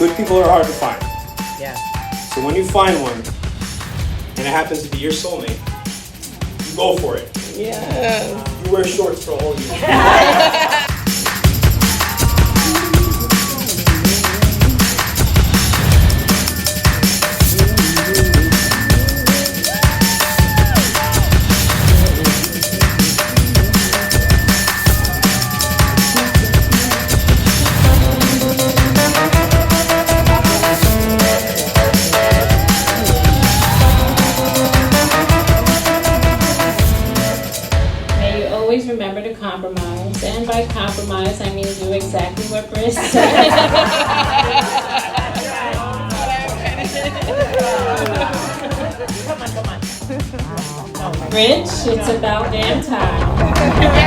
good people are hard to find. Yeah. So when you find one, and it happens to be your soulmate, you go for it. Yeah. You wear shorts for a whole year. Always remember to compromise, and by compromise I mean do exactly what Britt said. Come on. Rich, it's about damn time.